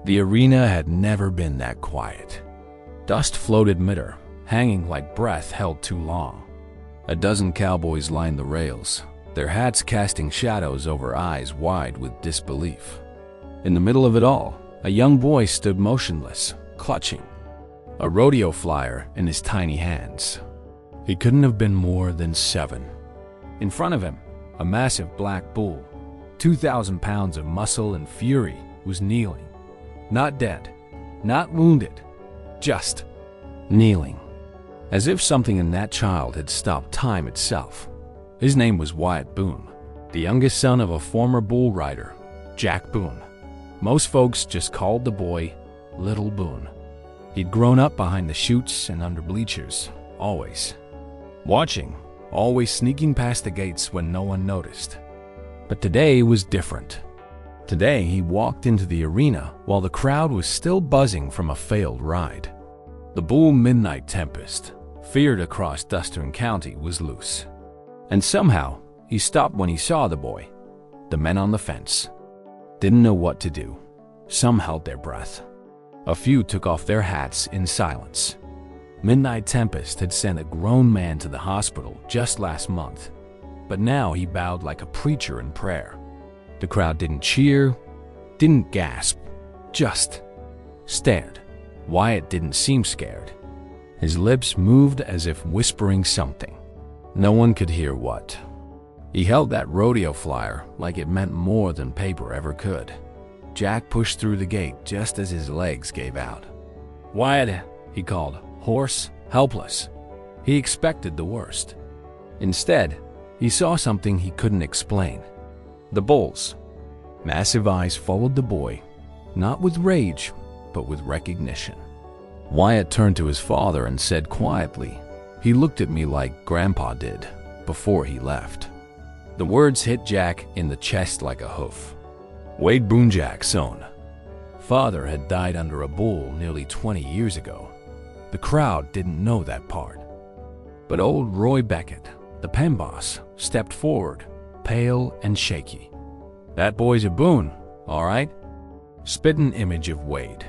The arena had never been that quiet. Dust floated mid-air, hanging like breath held too long. A dozen cowboys lined the rails, their hats casting shadows over eyes wide with disbelief. In the middle of it all, a young boy stood motionless, clutching a rodeo flyer in his tiny hands. He couldn't have been more than 7. In front of him, a massive black bull, 2,000 pounds of muscle and fury, was kneeling. Not dead, not wounded, just kneeling. As if something in that child had stopped time itself. His name was Wyatt Boone, the youngest son of a former bull rider, Jack Boone. Most folks just called the boy Little Boone. He'd grown up behind the chutes and under bleachers, always watching, always sneaking past the gates when no one noticed. But today was different. Today he walked into the arena while the crowd was still buzzing from a failed ride. The bull Midnight Tempest, feared across Dustern County, was loose. And somehow, he stopped when he saw the boy. The men on the fence didn't know what to do. Some held their breath. A few took off their hats in silence. Midnight Tempest had sent a grown man to the hospital just last month, but now he bowed like a preacher in prayer. The crowd didn't cheer, didn't gasp, just stared. Wyatt didn't seem scared. His lips moved as if whispering something. No one could hear what. He held that rodeo flyer like it meant more than paper ever could. Jack pushed through the gate just as his legs gave out. "Wyatt," he called, hoarse, helpless. He expected the worst. Instead, he saw something he couldn't explain. The bull's massive eyes followed the boy, not with rage, but with recognition. Wyatt turned to his father and said quietly, "He looked at me like Grandpa did before he left." The words hit Jack in the chest like a hoof. Wade Boone, Jack's own father, had died under a bull nearly 20 years ago. The crowd didn't know that part. But old Roy Beckett, the pen boss, stepped forward, pale and shaky. "That boy's a Boone, all right." Spitting image of Wade.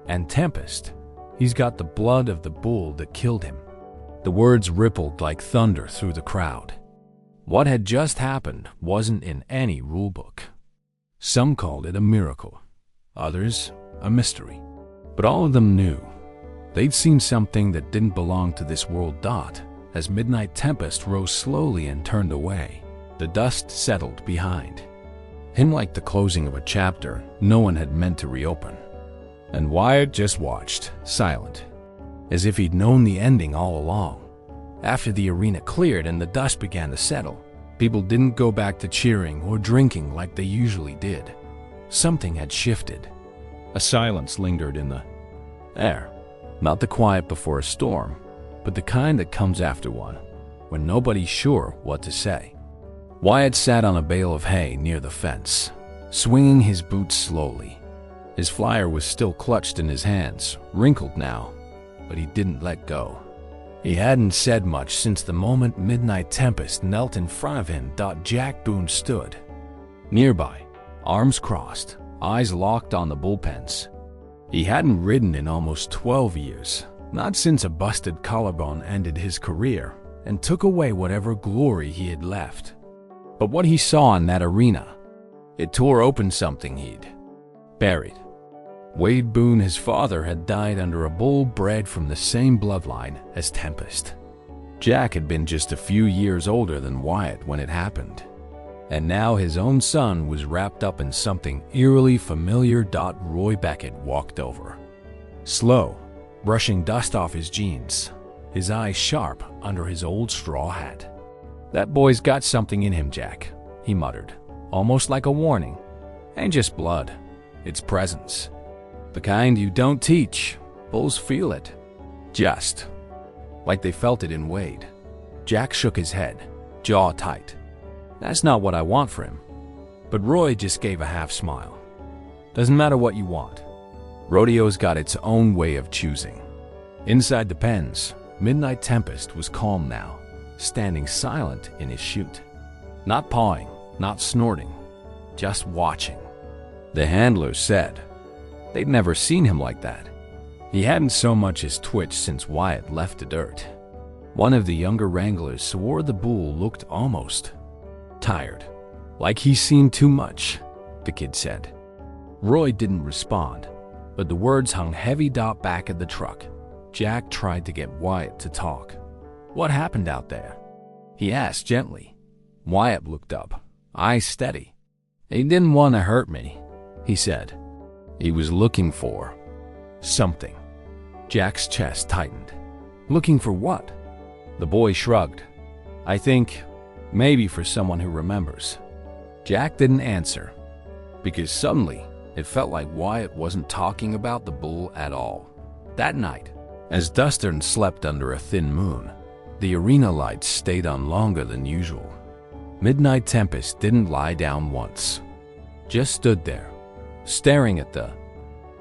"And Tempest, he's got the blood of the bull that killed him." The words rippled like thunder through the crowd. What had just happened wasn't in any rule book. Some called it a miracle, others a mystery. But all of them knew. They'd seen something that didn't belong to this world. As Midnight Tempest rose slowly and turned away, the dust settled behind him like the closing of a chapter no one had meant to reopen. And Wyatt just watched, silent, as if he'd known the ending all along. After the arena cleared and the dust began to settle, people didn't go back to cheering or drinking like they usually did. Something had shifted. A silence lingered in the air. Not the quiet before a storm, but the kind that comes after one, when nobody's sure what to say. Wyatt sat on a bale of hay near the fence, swinging his boots slowly. His flyer was still clutched in his hands, wrinkled now, but he didn't let go. He hadn't said much since the moment Midnight Tempest knelt in front of him. Jack Boone stood nearby, arms crossed, eyes locked on the bullpens. He hadn't ridden in almost 12 years, not since a busted collarbone ended his career and took away whatever glory he had left. But what he saw in that arena, it tore open something he'd buried. Wade Boone, his father, had died under a bull bred from the same bloodline as Tempest. Jack had been just a few years older than Wyatt when it happened, and now his own son was wrapped up in something eerily familiar. Roy Beckett walked over, slow, brushing dust off his jeans, his eyes sharp under his old straw hat. "That boy's got something in him, Jack," he muttered, almost like a warning. "Ain't just blood, it's presence. The kind you don't teach. Bulls feel it. Just like they felt it in Wade." Jack shook his head, jaw tight. "That's not what I want for him." But Roy just gave a half smile. "Doesn't matter what you want. Rodeo's got its own way of choosing." Inside the pens, Midnight Tempest was calm now, standing silent in his chute. Not pawing, not snorting, just watching. The handler said, They'd never seen him like that. He hadn't so much as twitched since Wyatt left the dirt. One of the younger wranglers swore the bull looked almost tired, like he's seen too much, the kid said. Roy didn't respond, but the words hung heavy back at the truck. Jack tried to get Wyatt to talk. "What happened out there?" he asked gently. Wyatt looked up, eyes steady. "He didn't want to hurt me," he said. "He was looking for something." Jack's chest tightened. "Looking for what?" The boy shrugged. "I think maybe for someone who remembers." Jack didn't answer, because suddenly it felt like Wyatt wasn't talking about the bull at all. That night, as Dustin slept under a thin moon, the arena lights stayed on longer than usual. Midnight Tempest didn't lie down once, just stood there, staring at the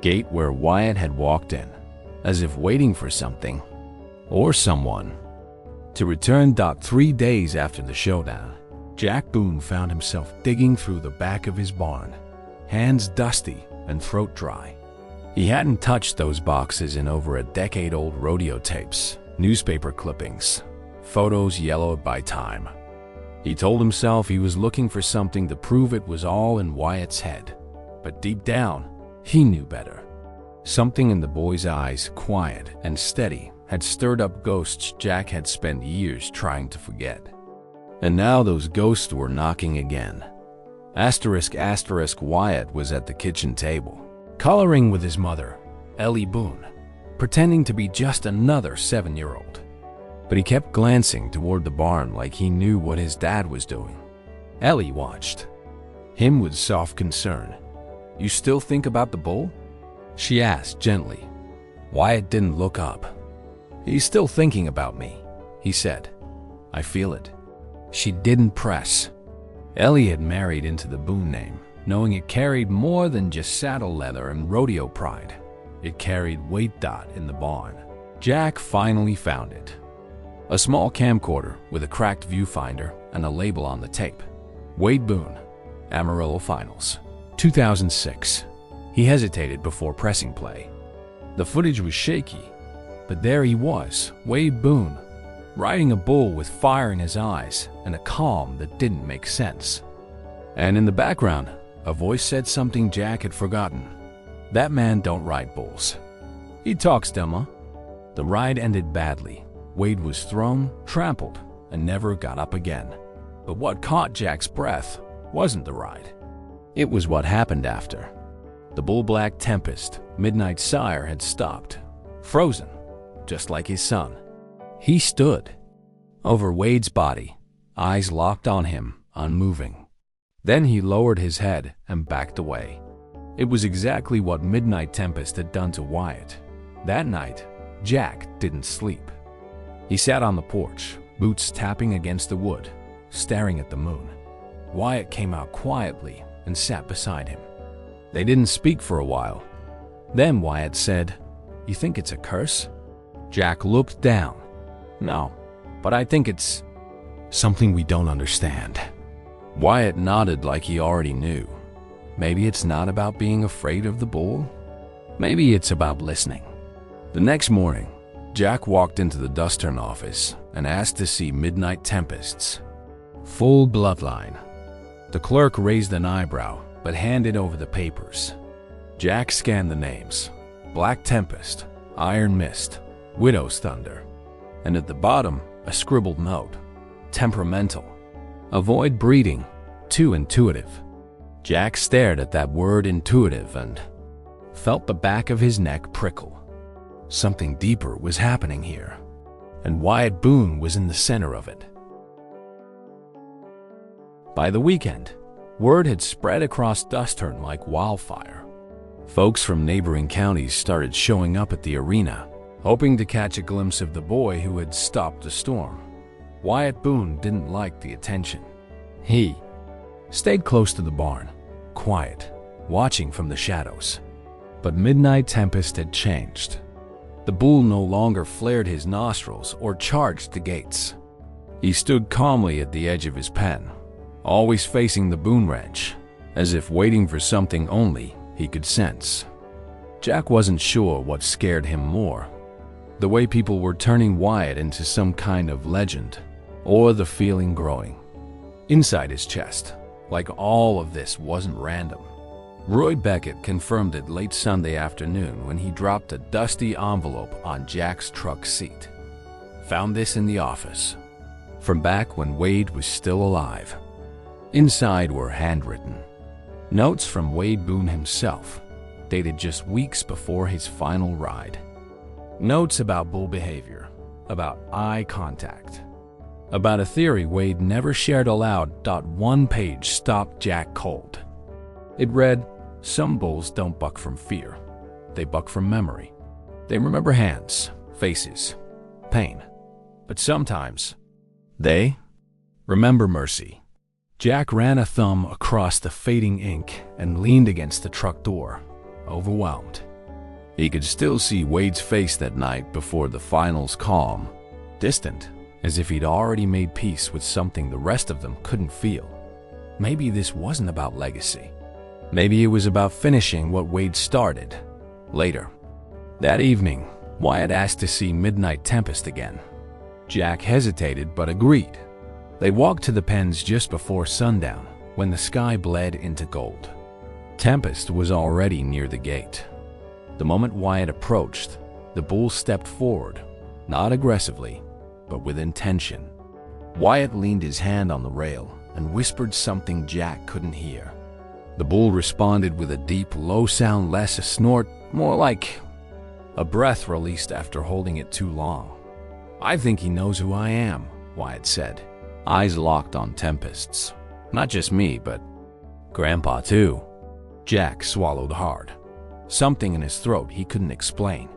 gate where Wyatt had walked in, as if waiting for something or someone to return. 3 days after the showdown, Jack Boone found himself digging through the back of his barn, hands dusty and throat dry. He hadn't touched those boxes in over a decade-old rodeo tapes, newspaper clippings, photos yellowed by time. He told himself he was looking for something to prove it was all in Wyatt's head, but deep down, he knew better. Something in the boy's eyes, quiet and steady, had stirred up ghosts Jack had spent years trying to forget. And now those ghosts were knocking again. ***, Wyatt was at the kitchen table, coloring with his mother, Ellie Boone, pretending to be just another 7-year-old. But he kept glancing toward the barn like he knew what his dad was doing. Ellie watched him with soft concern. "You still think about the bull?" she asked gently. Wyatt didn't look up. "He's still thinking about me," he said. "I feel it." She didn't press. Ellie had married into the Boone name, knowing it carried more than just saddle leather and rodeo pride. It carried weight. In the barn, Jack finally found it. A small camcorder with a cracked viewfinder and a label on the tape. Wade Boone, Amarillo Finals, 2006. He hesitated before pressing play. The footage was shaky, but there he was, Wade Boone, riding a bull with fire in his eyes and a calm that didn't make sense. And in the background, a voice said something Jack had forgotten. "That man don't ride bulls. He talks them, huh?" The ride ended badly. Wade was thrown, trampled, and never got up again. But what caught Jack's breath wasn't the ride. It was what happened after. The bull-black Tempest, Midnight Sire, had stopped, frozen, just like his son. He stood over Wade's body, eyes locked on him, unmoving. Then he lowered his head and backed away. It was exactly what Midnight Tempest had done to Wyatt. That night, Jack didn't sleep. He sat on the porch, boots tapping against the wood, staring at the moon. Wyatt came out quietly and sat beside him. They didn't speak for a while. Then Wyatt said, "You think it's a curse?" Jack looked down. "No, but I think it's something we don't understand." Wyatt nodded like he already knew. Maybe it's not about being afraid of the bull. Maybe it's about listening. The next morning, Jack walked into the Dustern office and asked to see Midnight Tempest's full bloodline. The clerk raised an eyebrow but handed over the papers. Jack scanned the names: Black Tempest, Iron Mist, Widow's Thunder, and at the bottom, a scribbled note: temperamental. Avoid breeding, too intuitive. Jack stared at that word intuitive and felt the back of his neck prickle. Something deeper was happening here, and Wyatt Boone was in the center of it. By the weekend, word had spread across Dustern like wildfire. Folks from neighboring counties started showing up at the arena, hoping to catch a glimpse of the boy who had stopped the storm. Wyatt Boone didn't like the attention. He stayed close to the barn, quiet, watching from the shadows. But Midnight Tempest had changed. The bull no longer flared his nostrils or charged the gates. He stood calmly at the edge of his pen, always facing the Boone ranch, as if waiting for something only he could sense. Jack wasn't sure what scared him more, the way people were turning Wyatt into some kind of legend, or the feeling growing inside his chest, like all of this wasn't random. Roy Beckett confirmed it late Sunday afternoon when he dropped a dusty envelope on Jack's truck seat. Found this in the office, from back when Wade was still alive. Inside were handwritten notes from Wade Boone himself, dated just weeks before his final ride. Notes about bull behavior, about eye contact, about a theory Wade never shared aloud. One page stopped Jack cold. It read, "Some bulls don't buck from fear. They buck from memory. They remember hands, faces, pain. But sometimes they remember mercy." Jack ran a thumb across the fading ink and leaned against the truck door, overwhelmed. He could still see Wade's face that night before the finals, calm, distant, as if he'd already made peace with something the rest of them couldn't feel. Maybe this wasn't about legacy. Maybe it was about finishing what Wade started. Later that evening, Wyatt asked to see Midnight Tempest again. Jack hesitated but agreed. They walked to the pens just before sundown, when the sky bled into gold. Tempest was already near the gate. The moment Wyatt approached, the bull stepped forward, not aggressively, but with intention. Wyatt leaned his hand on the rail and whispered something Jack couldn't hear. The bull responded with a deep, low sound, less a snort, more like a breath released after holding it too long. "I think he knows who I am," Wyatt said, eyes locked on Tempest's. "Not just me, but Grandpa too." Jack swallowed hard, something in his throat he couldn't explain.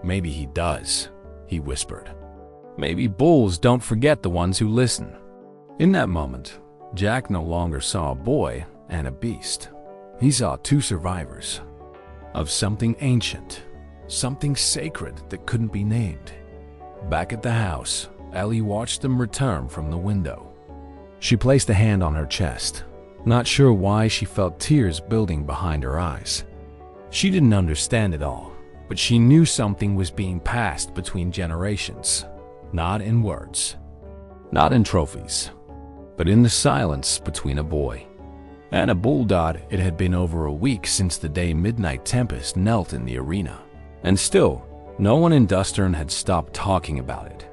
"Maybe he does," he whispered. "Maybe bulls don't forget the ones who listen." In that moment, Jack no longer saw a boy and a beast. He saw two survivors of something ancient, something sacred that couldn't be named. Back at the house, Ellie watched them return from the window. She placed a hand on her chest, not sure why she felt tears building behind her eyes. She didn't understand it all, but she knew something was being passed between generations, not in words, not in trophies, but in the silence between a boy and a bull. It had been over a week since the day Midnight Tempest knelt in the arena, and still, no one in Dustern had stopped talking about it.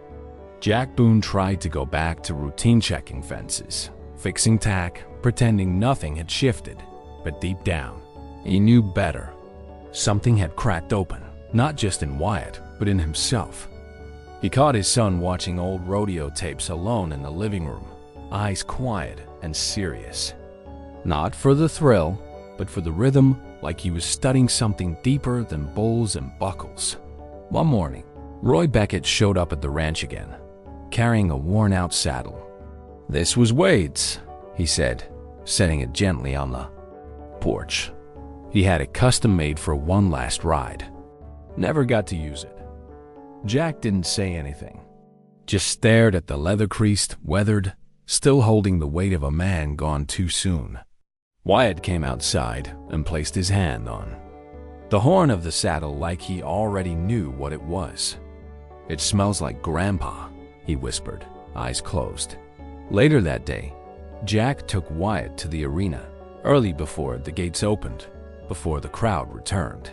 Jack Boone tried to go back to routine, checking fences, fixing tack, pretending nothing had shifted, but deep down, he knew better. Something had cracked open, not just in Wyatt, but in himself. He caught his son watching old rodeo tapes alone in the living room, eyes quiet and serious. Not for the thrill, but for the rhythm, like he was studying something deeper than bulls and buckles. One morning, Roy Beckett showed up at the ranch again, carrying a worn-out saddle. "This was Wade's," he said, setting it gently on the porch. He had it custom-made for one last ride. Never got to use it. Jack didn't say anything, just stared at the leather-creased, weathered, still holding the weight of a man gone too soon. Wyatt came outside and placed his hand on the horn of the saddle like he already knew what it was. "It smells like Grandpa," he whispered, eyes closed. Later that day, Jack took Wyatt to the arena, early before the gates opened, before the crowd returned.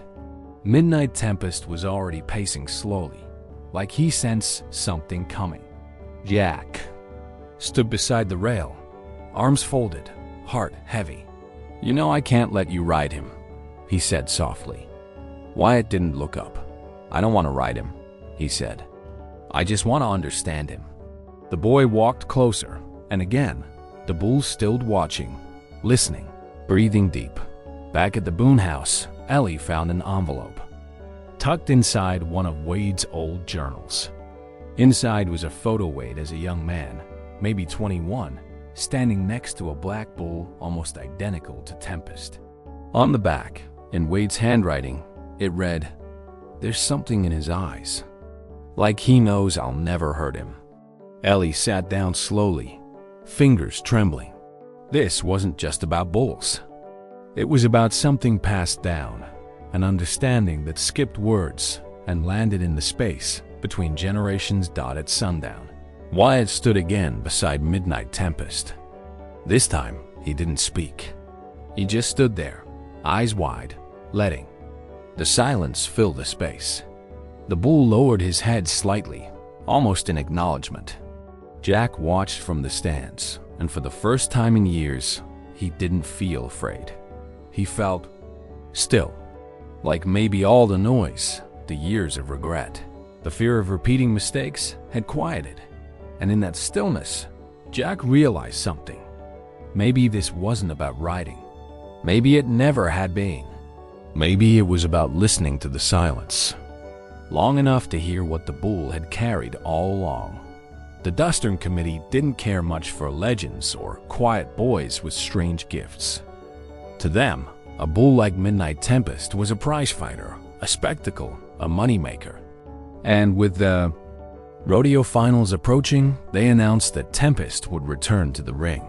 Midnight Tempest was already pacing slowly, like he sensed something coming. Jack stood beside the rail, arms folded, heart heavy. "You know I can't let you ride him," he said softly. Wyatt didn't look up. "I don't want to ride him," he said. "I just want to understand him." The boy walked closer, and again, the bull stilled, watching, listening, breathing deep. Back at the Boone house, Ellie found an envelope, tucked inside one of Wade's old journals. Inside was a photo of Wade as a young man, maybe 21, standing next to a black bull almost identical to Tempest. On the back, in Wade's handwriting, it read, "There's something in his eyes. Like he knows I'll never hurt him." Ellie sat down slowly, fingers trembling. This wasn't just about bulls. It was about something passed down, an understanding that skipped words and landed in the space between generations. At sundown, Wyatt stood again beside Midnight Tempest. This time, he didn't speak. He just stood there, eyes wide, letting the silence fill the space. The bull lowered his head slightly, almost in acknowledgement. Jack watched from the stands, and for the first time in years, he didn't feel afraid. He felt still, like maybe all the noise, the years of regret, the fear of repeating mistakes had quieted. And in that stillness, Jack realized something. Maybe this wasn't about riding. Maybe it never had been. Maybe it was about listening to the silence, long enough to hear what the bull had carried all along. The Dustern Committee didn't care much for legends or quiet boys with strange gifts. To them, a bull like Midnight Tempest was a prize fighter, a spectacle, a moneymaker. And with the rodeo finals approaching, they announced that Tempest would return to the ring.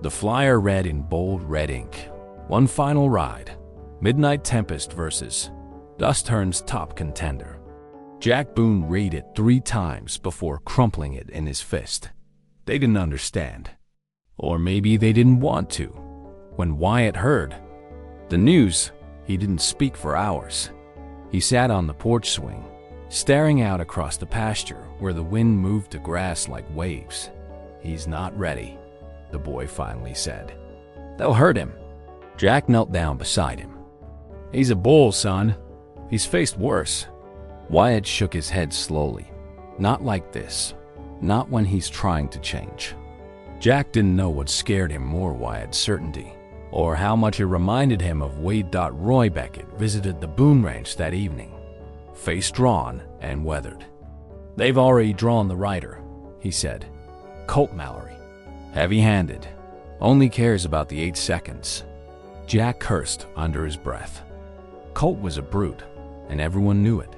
The flyer read in bold red ink, "One final ride, Midnight Tempest versus Dustern's top contender." Jack Boone read it 3 times before crumpling it in his fist. They didn't understand. Or maybe they didn't want to. When Wyatt heard the news, he didn't speak for hours. He sat on the porch swing, staring out across the pasture where the wind moved the grass like waves. "He's not ready," the boy finally said. "They'll hurt him." Jack knelt down beside him. "He's a bull, son. He's faced worse." Wyatt shook his head slowly. "Not like this. Not when he's trying to change." Jack didn't know what scared him more, Wyatt's certainty, or how much it reminded him of Wade. Roy Beckett visited the Boone Ranch that evening, face drawn and weathered. "They've already drawn the rider," he said. "Colt Mallory. Heavy-handed. Only cares about the 8 seconds." Jack cursed under his breath. Colt was a brute, and everyone knew it.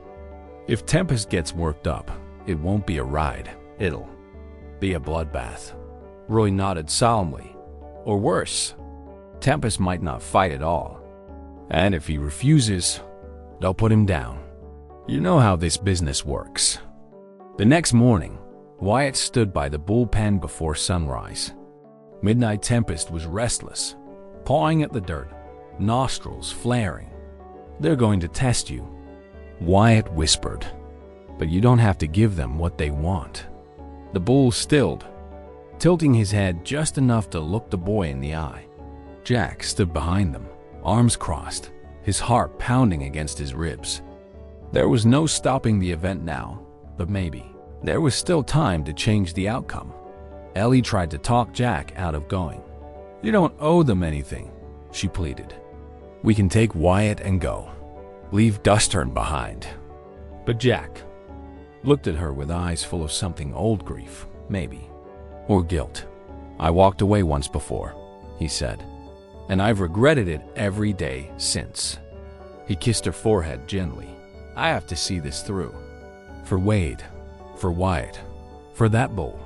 If Tempest gets worked up, it won't be a ride. It'll be a bloodbath. Roy nodded solemnly. Or worse, Tempest might not fight at all. And if he refuses, they'll put him down. You know how this business works. The next morning, Wyatt stood by the bullpen before sunrise. Midnight Tempest was restless, pawing at the dirt, nostrils flaring. "They're going to test you," Wyatt whispered. "But you don't have to give them what they want." The bull stilled, tilting his head just enough to look the boy in the eye. Jack stood behind them, arms crossed, his heart pounding against his ribs. There was no stopping the event now, but maybe there was still time to change the outcome. Ellie tried to talk Jack out of going. "You don't owe them anything," she pleaded. "We can take Wyatt and go. Leave Dustern behind." But Jack looked at her with eyes full of something old grief, maybe, or guilt. "I walked away once before," he said, "and I've regretted it every day since." He kissed her forehead gently. "I have to see this through. For Wade, for Wyatt, for that bull."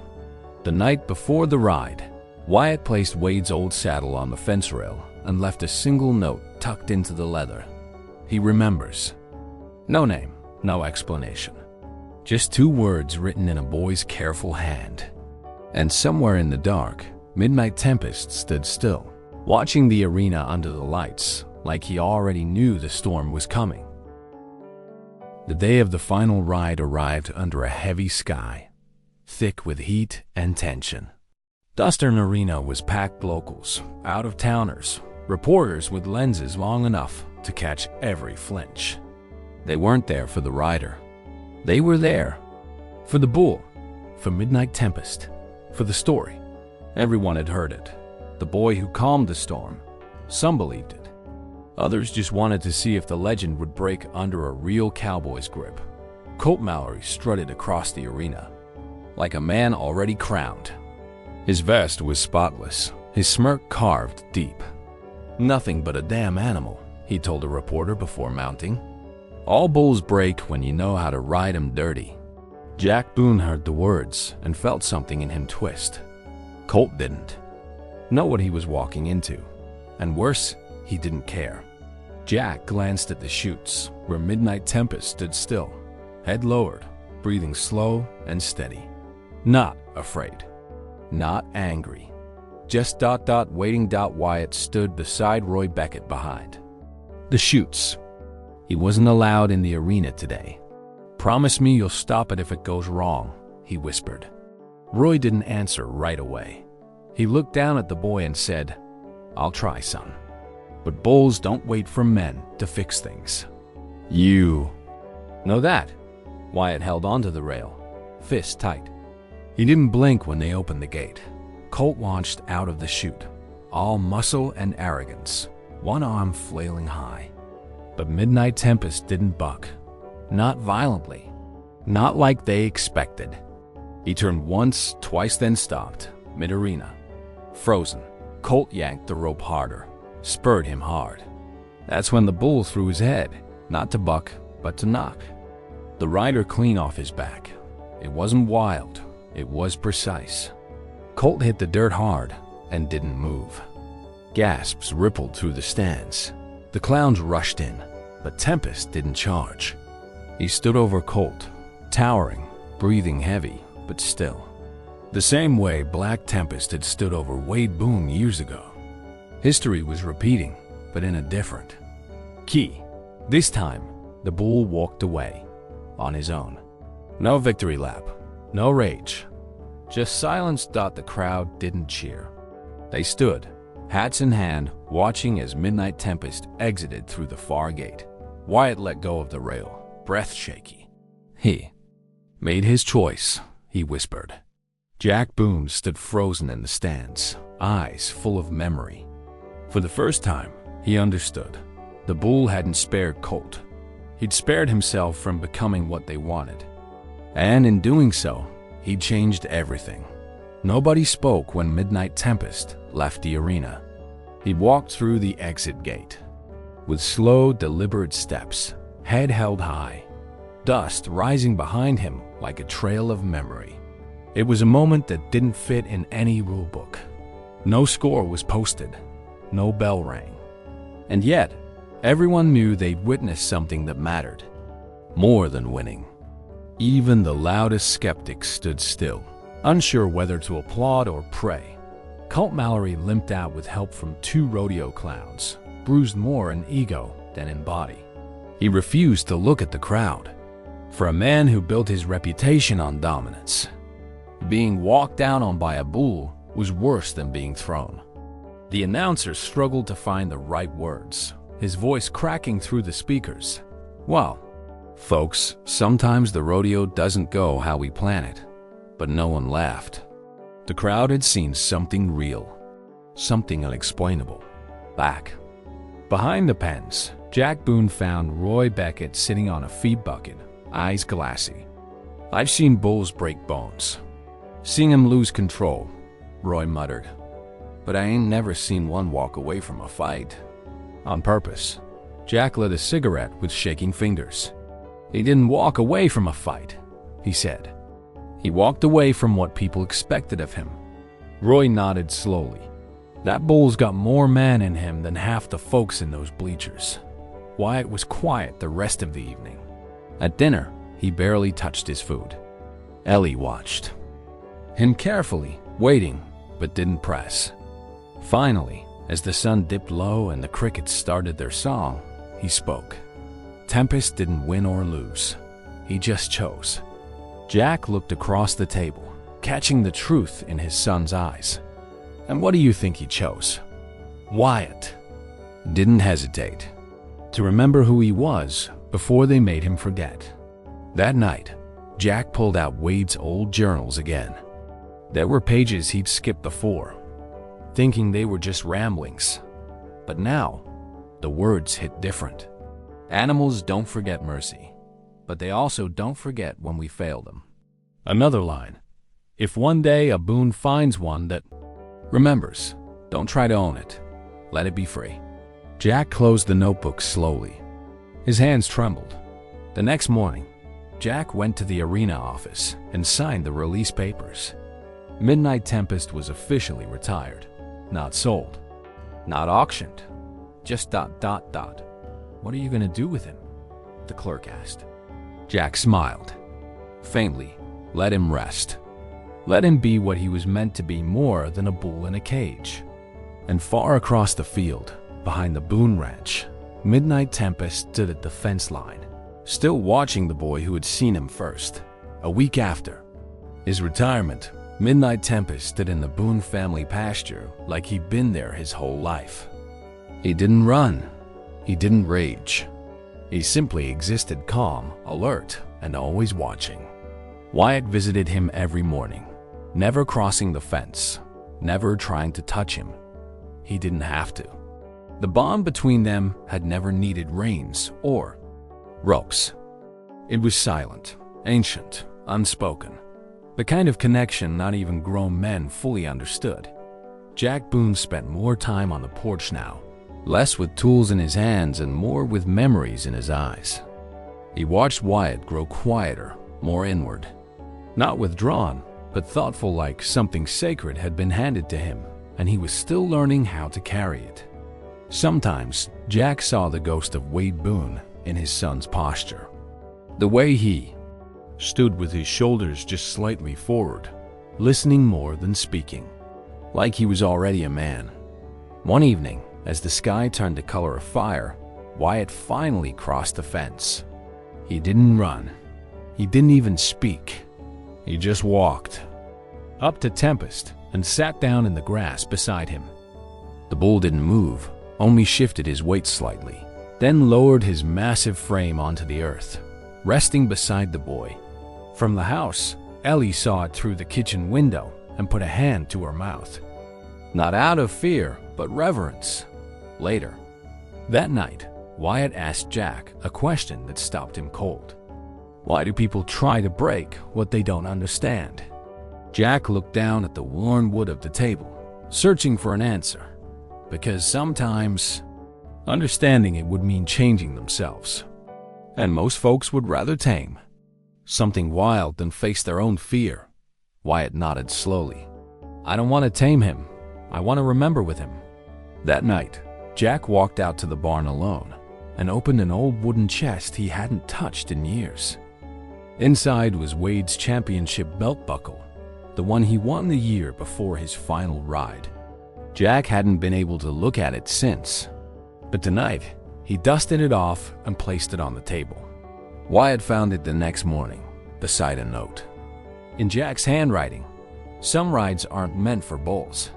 The night before the ride, Wyatt placed Wade's old saddle on the fence rail and left a single note tucked into the leather. "He remembers." No name, no explanation. Just 2 words written in a boy's careful hand. And somewhere in the dark, Midnight Tempest stood still, watching the arena under the lights, like he already knew the storm was coming. The day of the final ride arrived under a heavy sky, thick with heat and tension. Dustern Arena was packed locals, out-of-towners, reporters with lenses long enough to catch every flinch. They weren't there for the rider. They were there for the bull, for Midnight Tempest, for the story. Everyone had heard it. The boy who calmed the storm. Some believed it. Others just wanted to see if the legend would break under a real cowboy's grip. Colt Mallory strutted across the arena, like a man already crowned. His vest was spotless, his smirk carved deep. "Nothing but a damn animal," he told a reporter before mounting. "All bulls break when you know how to ride 'em dirty." Jack Boone heard the words and felt something in him twist. Colt didn't know what he was walking into. And worse, he didn't care. Jack glanced at the chutes where Midnight Tempest stood still, head lowered, breathing slow and steady. Not afraid. Not angry. Just ... waiting. Wyatt stood beside Roy Beckett behind the chutes. He wasn't allowed in the arena today. "Promise me you'll stop it if it goes wrong," he whispered. Roy didn't answer right away. He looked down at the boy and said, "I'll try, son. But bulls don't wait for men to fix things. You know that." Wyatt held onto the rail, fist tight. He didn't blink when they opened the gate. Colt launched out of the chute, all muscle and arrogance, one arm flailing high. But Midnight Tempest didn't buck. Not violently. Not like they expected. He turned once, twice, then stopped, mid-arena. Frozen. Colt yanked the rope harder, spurred him hard. That's when the bull threw his head, not to buck, but to knock. The rider clean off his back. It wasn't wild, it was precise. Colt hit the dirt hard and didn't move. Gasps rippled through the stands. The clowns rushed in, but Tempest didn't charge. He stood over Colt, towering, breathing heavy, but still. The same way Black Tempest had stood over Wade Boone years ago. History was repeating, but in a different key. This time, the bull walked away, on his own. No victory lap, no rage. Just silence. The crowd didn't cheer. They stood, hats in hand, watching as Midnight Tempest exited through the far gate. Wyatt let go of the rail, breath shaky. He made his choice, he whispered. Jack Boone stood frozen in the stands, eyes full of memory. For the first time, he understood. The bull hadn't spared Colt. He'd spared himself from becoming what they wanted. And in doing so, he changed everything. Nobody spoke when Midnight Tempest left the arena. He walked through the exit gate. With slow, deliberate steps, head held high, dust rising behind him like a trail of memory. It was a moment that didn't fit in any rulebook. No score was posted. No bell rang. And yet, everyone knew they'd witnessed something that mattered. More than winning. Even the loudest skeptics stood still, unsure whether to applaud or pray. Colt Mallory limped out with help from 2 rodeo clowns, bruised more in ego than in body. He refused to look at the crowd. For a man who built his reputation on dominance, being walked down on by a bull was worse than being thrown. The announcer struggled to find the right words, his voice cracking through the speakers. "Well, folks, sometimes the rodeo doesn't go how we plan it." But no one laughed. The crowd had seen something real, something unexplainable. Back behind the pens, Jack Boone found Roy Beckett sitting on a feed bucket, eyes glassy. "I've seen bulls break bones. Seen him lose control," Roy muttered. "But I ain't never seen one walk away from a fight. On purpose." Jack lit a cigarette with shaking fingers. "He didn't walk away from a fight," he said. "He walked away from what people expected of him." Roy nodded slowly. "That bull's got more man in him than half the folks in those bleachers." Wyatt was quiet the rest of the evening. At dinner, he barely touched his food. Ellie watched him carefully, waiting, but didn't press. Finally, as the sun dipped low and the crickets started their song, he spoke. Tempest didn't win or lose. He just chose. Jack looked across the table, catching the truth in his son's eyes. "And what do you think he chose?" Wyatt didn't hesitate. To remember who he was before they made him forget. That night, Jack pulled out Wade's old journals again. There were pages he'd skipped before, thinking they were just ramblings. But now, the words hit different. Animals don't forget mercy, but they also don't forget when we fail them. Another line. If one day a Boone finds one that remembers, don't try to own it. Let it be free. Jack closed the notebook slowly. His hands trembled. The next morning, Jack went to the arena office and signed the release papers. Midnight Tempest was officially retired. Not sold. Not auctioned. Just ... "What are you going to do with him?" the clerk asked. Jack smiled. Faintly, let him rest. Let him be what he was meant to be, more than a bull in a cage. And far across the field, behind the Boone Ranch, Midnight Tempest stood at the fence line, still watching the boy who had seen him first. A week after his retirement, Midnight Tempest stood in the Boone family pasture like he'd been there his whole life. He didn't run. He didn't rage. He simply existed, calm, alert, and always watching. Wyatt visited him every morning, never crossing the fence, never trying to touch him. He didn't have to. The bond between them had never needed reins or ropes. It was silent, ancient, unspoken. The kind of connection not even grown men fully understood. Jack Boone spent more time on the porch now, less with tools in his hands and more with memories in his eyes. He watched Wyatt grow quieter, more inward. Not withdrawn, but thoughtful, like something sacred had been handed to him, and he was still learning how to carry it. Sometimes, Jack saw the ghost of Wade Boone in his son's posture. The way he stood with his shoulders just slightly forward, listening more than speaking, like he was already a man. One evening, as the sky turned the color of fire, Wyatt finally crossed the fence. He didn't run. He didn't even speak. He just walked up to Tempest and sat down in the grass beside him. The bull didn't move, only shifted his weight slightly, then lowered his massive frame onto the earth, resting beside the boy. From the house, Ellie saw it through the kitchen window and put a hand to her mouth. Not out of fear, but reverence. Later, that night, Wyatt asked Jack a question that stopped him cold. Why do people try to break what they don't understand? Jack looked down at the worn wood of the table, searching for an answer. Because sometimes, understanding it would mean changing themselves. And most folks would rather tame something wild than face their own fear. Wyatt nodded slowly. I don't want to tame him. I want to remember with him. That night, Jack walked out to the barn alone and opened an old wooden chest he hadn't touched in years. Inside was Wade's championship belt buckle, the one he won the year before his final ride. Jack hadn't been able to look at it since, but tonight he dusted it off and placed it on the table. Wyatt found it the next morning, beside a note. In Jack's handwriting, some rides aren't meant for bulls.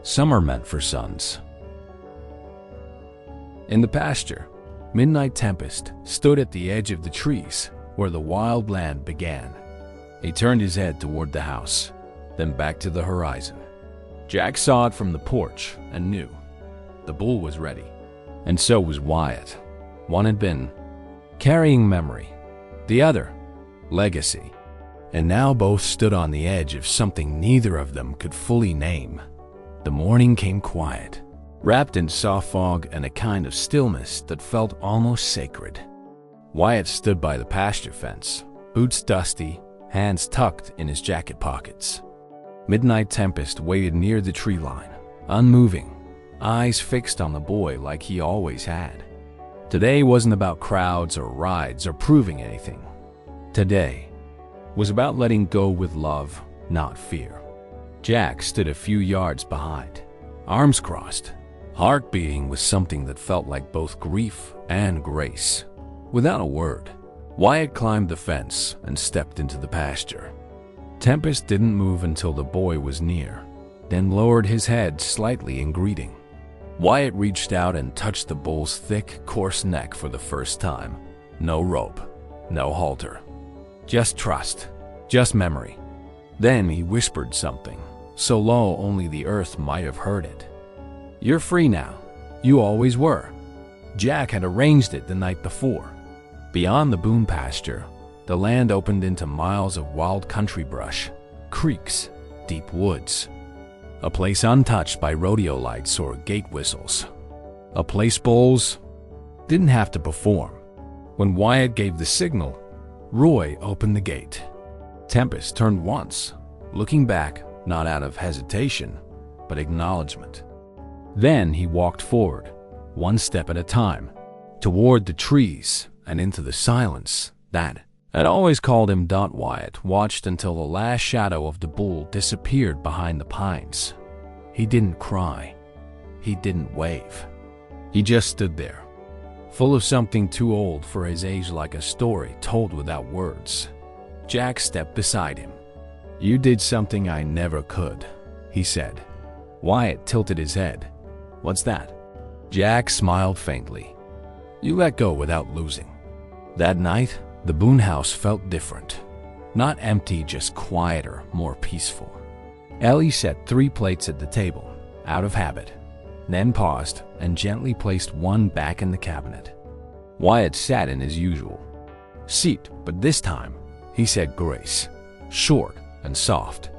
Some are meant for sons. In the pasture, Midnight Tempest stood at the edge of the trees where the wild land began. He turned his head toward the house, then back to the horizon. Jack saw it from the porch and knew the bull was ready, and so was Wyatt. One had been carrying memory, the other legacy, and now both stood on the edge of something neither of them could fully name. The morning came quiet, wrapped in soft fog and a kind of stillness that felt almost sacred. Wyatt stood by the pasture fence, boots dusty, hands tucked in his jacket pockets. Midnight Tempest waited near the tree line, unmoving, eyes fixed on the boy like he always had. Today wasn't about crowds or rides or proving anything. Today was about letting go with love, not fear. Jack stood a few yards behind, arms crossed, heart beating with something that felt like both grief and grace. Without a word, Wyatt climbed the fence and stepped into the pasture. Tempest didn't move until the boy was near, then lowered his head slightly in greeting. Wyatt reached out and touched the bull's thick, coarse neck for the first time. No rope, no halter. Just trust, just memory. Then he whispered something, so low only the earth might have heard it. You're free now. You always were. Jack had arranged it the night before. Beyond the Boone pasture, the land opened into miles of wild country brush, creeks, deep woods. A place untouched by rodeo lights or gate whistles. A place bulls didn't have to perform. When Wyatt gave the signal, Roy opened the gate. Tempest turned once, looking back not out of hesitation, but acknowledgement. Then he walked forward, one step at a time, toward the trees and into the silence that had always called him. Wyatt watched until the last shadow of the bull disappeared behind the pines. He didn't cry. He didn't wave. He just stood there, full of something too old for his age, like a story told without words. Jack stepped beside him. "You did something I never could," he said. Wyatt tilted his head. "What's that?" Jack smiled faintly. "You let go without losing." That night, the Boone house felt different. Not empty, just quieter, more peaceful. Ellie set 3 plates at the table, out of habit, then paused and gently placed one back in the cabinet. Wyatt sat in his usual seat, but this time he said grace, short and soft.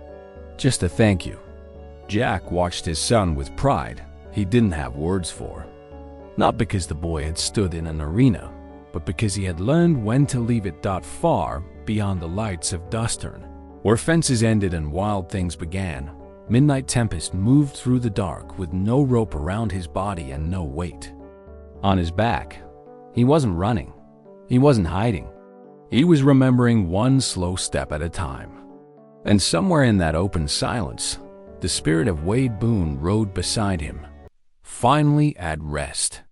"Just a thank you." Jack watched his son with pride he didn't have words for. Not because the boy had stood in an arena, but because he had learned when to leave it. Far beyond the lights of Dustern, where fences ended and wild things began, Midnight Tempest moved through the dark with no rope around his body and no weight on his back. He wasn't running. He wasn't hiding. He was remembering one slow step at a time. And somewhere in that open silence, the spirit of Wade Boone rode beside him, finally at rest.